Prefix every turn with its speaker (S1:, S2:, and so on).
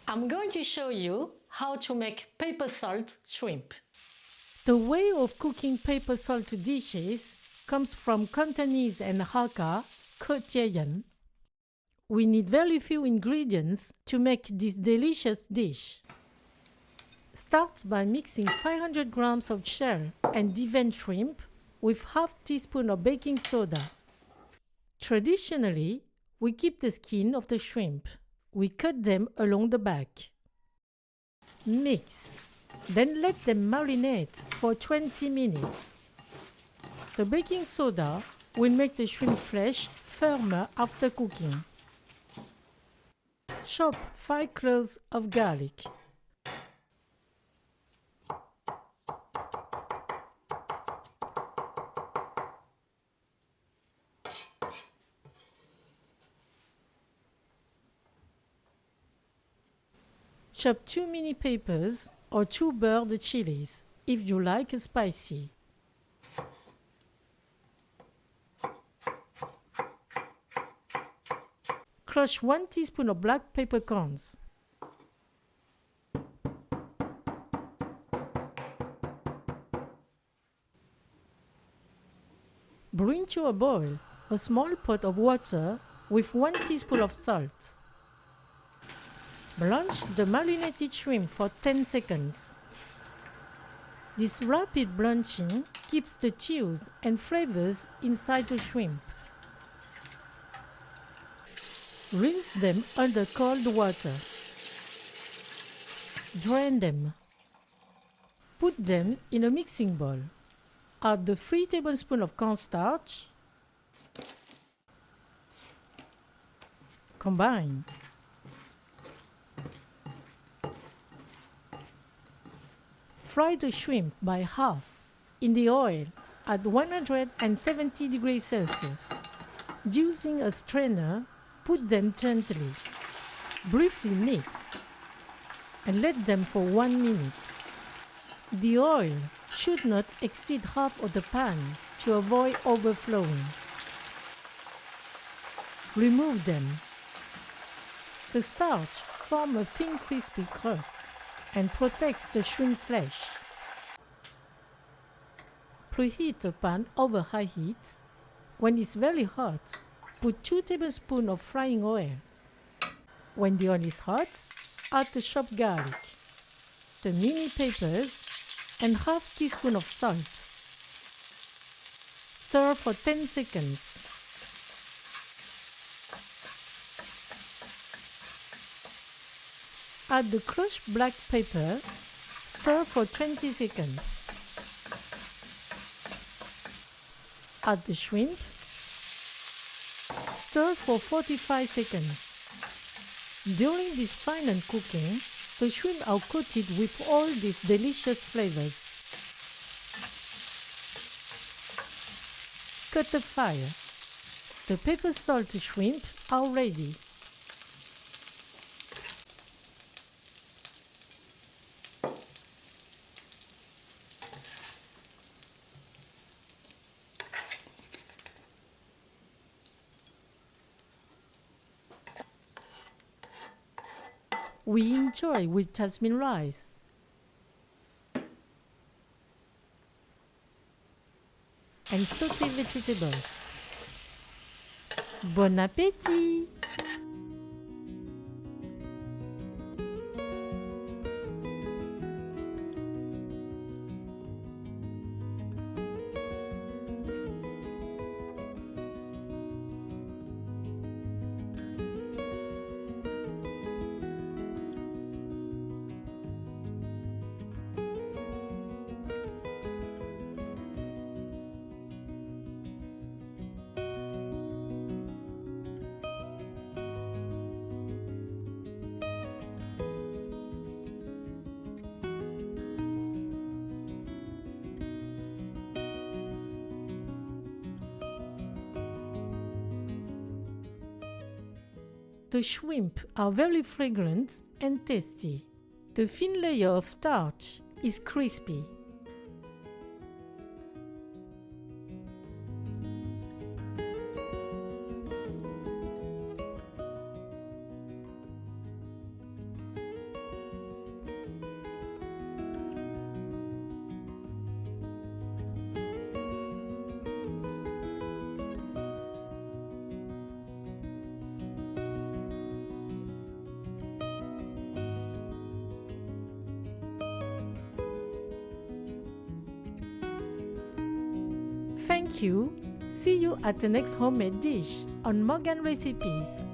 S1: I'm going to show you how to make pepper salt shrimp.
S2: The way of cooking pepper salt dishes comes from Cantonese and Hakka Korean. We need very few ingredients to make this delicious dish. Start by mixing 500 grams of shell and deveined shrimp with half teaspoon of baking soda. Traditionally, we keep the skin of the shrimp. We cut them along the back. Mix. Then let them marinate for 20 minutes. The baking soda will make the shrimp flesh firmer after cooking. Chop 5 cloves of garlic. Chop 2 mini peppers or 2 bird chillies if you like spicy. Crush 1 teaspoon of black peppercorns. Bring to a boil a small pot of water with 1 teaspoon of salt. Blanch the marinated shrimp for 10 seconds. This rapid blanching keeps the juice and flavors inside the shrimp. Rinse them under cold water. Drain them. Put them in a mixing bowl. Add the 3 tablespoons of cornstarch. Combine. Fry the shrimp by half in the oil at 170 degrees Celsius. Using a strainer, put them gently. Briefly mix and let them for 1 minute. The oil should not exceed half of the pan to avoid overflowing. Remove them. The starch forms a thin crispy crust and protects the shrimp flesh. Preheat a pan over high heat. When it's very hot, put 2 tablespoons of frying oil. When the oil is hot, add the chopped garlic, the mini peppers, and half teaspoon of salt. Stir for 10 seconds. Add the crushed black pepper. Stir for 20 seconds. Add the shrimp. Stir for 45 seconds. During this final cooking, the shrimp are coated with all these delicious flavors. Cut the fire. The pepper salt shrimp are ready. We enjoy with jasmine rice. And sauté vegetables. Bon appétit! The shrimp are very fragrant and tasty. The thin layer of starch is crispy. Thank you. See you at the next homemade dish on Morgan Recipes.